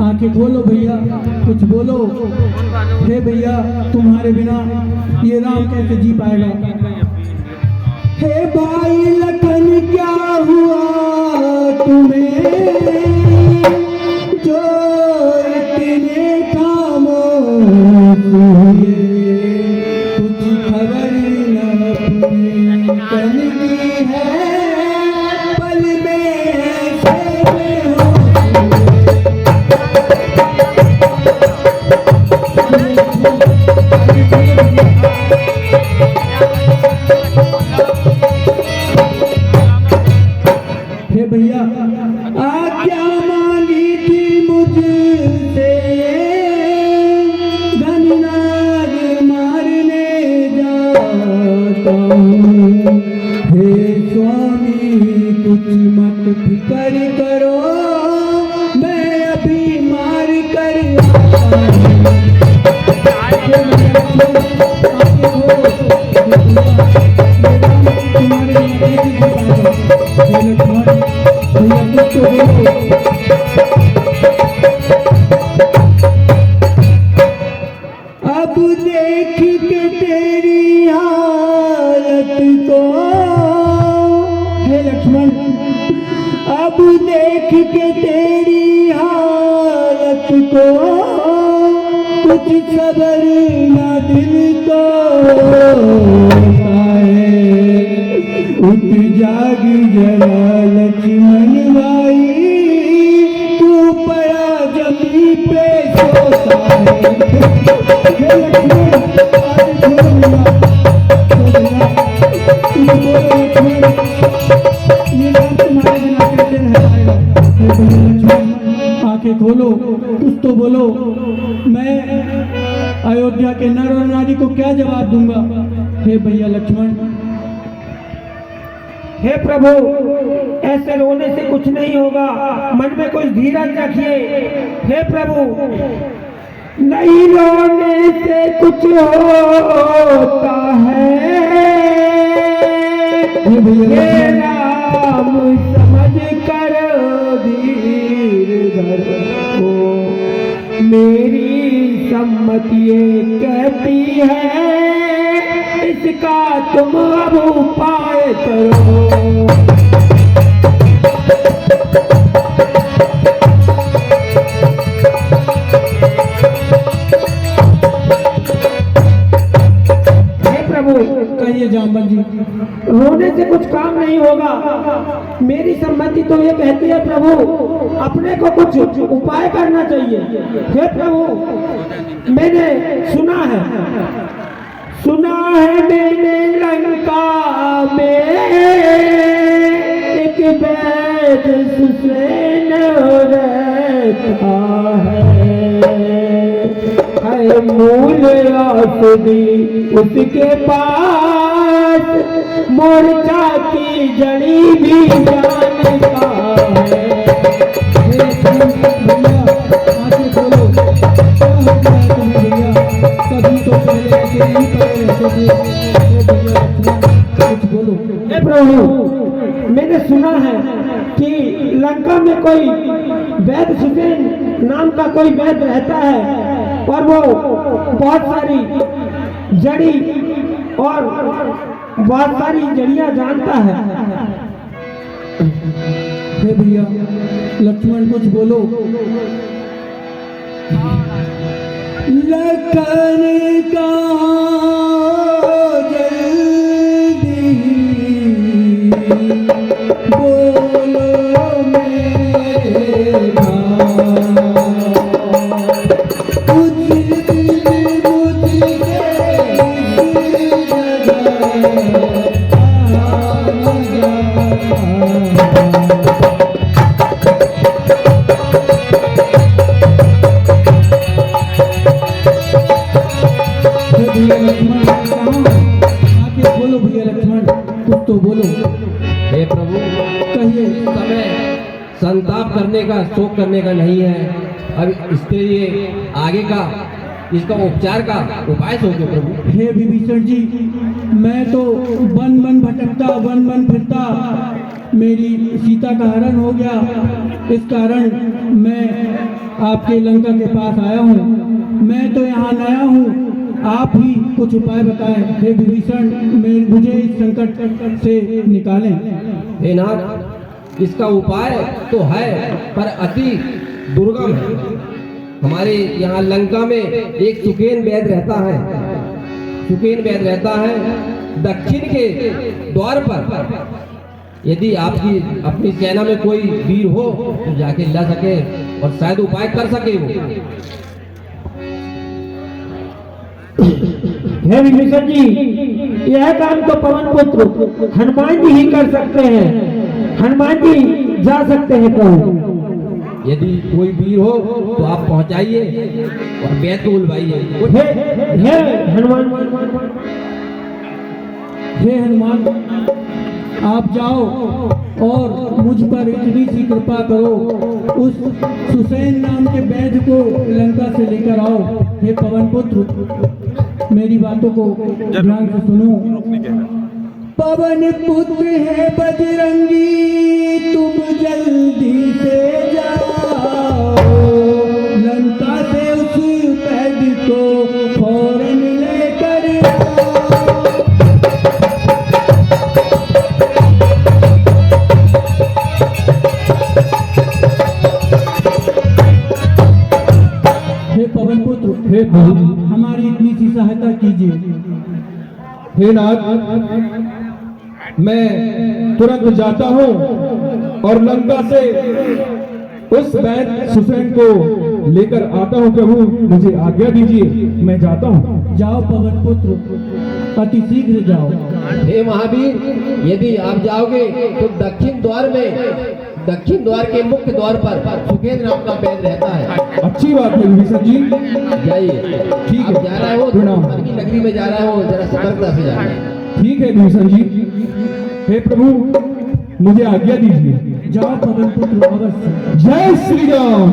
आंखें खोलो भैया, कुछ बोलो। हे भैया, तुम्हारे बिना ये राम कैसे जी पाएगा। हे भाई लखन, क्या हुआ तुम्हें जो इतने खामोश हुए। कुछ खबर न अपने तन की है, पल में ऐसे बेहोश हे भैया, क्या मांगी थी मुझसे धननाग मारने जाता हूँ। हे स्वामी कुछ मत फिक्र करो, मैं अभी मार कर अब देख के तेरी हालत को, हे लक्ष्मण, अब देख के तेरी हालत को, कुछ सबर न दिल को उठ जाग जरा लक्ष्मण भाई, तू पड़ा जमी पे सोता है। हे लक्ष्मण, ये राम तुम्हारे बिना कैसे रह पाएगा। लक्ष्मण, आंखें खोलो, कुछ तो बोलो। मैं अयोध्या के नर और नारी को क्या जवाब दूंगा। हे भैया लक्ष्मण। हे प्रभु, ऐसे रोने से कुछ नहीं होगा, मन में कुछ धीरज रखिए। हे प्रभु, नहीं रोने से कुछ होता है, हे राम समझ कर धीर धरो। मेरी सम्मति ये कहती है, इसका तुम अब उपाय करो। कहिए जामवंत जी। रोने से कुछ काम नहीं होगा, मेरी सम्मति तो ये कहती है प्रभु, अपने को कुछ उपाय करना चाहिए। हे प्रभु, मैंने सुना है मैंने लंका में एक वैद सुसैन रहता है मूल औषधि उसके पास, मोर्चा की जड़ी भी जानता है। प्रभु, मैंने सुना है कि लंका में कोई वैद सुसैन नाम का कोई वैद रहता है, और वो बहुत सारी जड़ी और बहुत सारी जड़ियां जानता है। हे भैया लक्ष्मण, कुछ बोलो। लखन का जल्दी बोलो मेरे बोलो भैया लक्ष्मण, कुछ तो बोलो। हे प्रभु, कहिए। समय संताप करने का, शोक करने का नहीं है। अब इसके लिए आगे का इसका उपचार का उपाय सोचो प्रभु। हे विभीषण जी, मैं तो वन वन भटकता, वन वन फिरता, मेरी सीता का हरण हो गया। इस कारण मैं आपके लंका के पास आया हूँ। मैं तो यहाँ नया हूँ, आप ही कुछ उपाय बताएं। हे विभीषण, मुझे इस संकट से निकालें। हे नाथ, इसका उपाय तो है पर अति दुर्गम है। हमारे यहाँ लंका में एक सुकेन वैद्य रहता है। सुकेन वैद्य रहता है दक्षिण के द्वार पर। यदि आपकी अपनी सेना में कोई वीर हो तो जाके ला सके और शायद उपाय कर सके वो। हे विभीषण जी, यह काम तो पवन पुत्र हनुमान जी ही कर सकते हैं। हनुमान जी जा सकते हैं प्रभु। यदि कोई वीर हो तो आप पहुंचाइए और वैद्य को बुलवाइए। हे हनुमान, हे हनुमान, आप जाओ और मुझ पर इतनी सी कृपा करो, उस सुसैन नाम के वैद्य को लंका से लेकर आओ। हे पवन पुत्र, मेरी बातों को ध्यान से सुनो। पवन पुत्र है बजरंगी, तुम जल्दी से जाओ, लंका से उस वैद्य को फौरन लेकर आओ। हे पवन पुत्र, हे प्रभु, हमारी इतनी सी सहायता कीजिए। हे नाथ, मैं तुरंत जाता हूँ और लंका से उस वैद्य सुसैन को लेकर आता हूँ। प्रभु मुझे आज्ञा दीजिए, मैं जाता हूँ। जाओ पवन पुत्र, अति शीघ्र जाओ। हे महावीर, यदि आप जाओगे तो दक्षिण द्वार के मुख्य द्वार पर सुकेन नाम का वैद्य रहता है। अच्छी बात है विभीषण जी, जाइए। ठीक है। आप जा रहे हो प्रणाम। धर्म की नगरी में जा रहे हो, जरा सतर्कता से जाना। ठीक है विभीषण जी। हे प्रभु मुझे आज्ञा दीजिए। जाओ पवन पुत्र, अवश्य। जय श्री राम।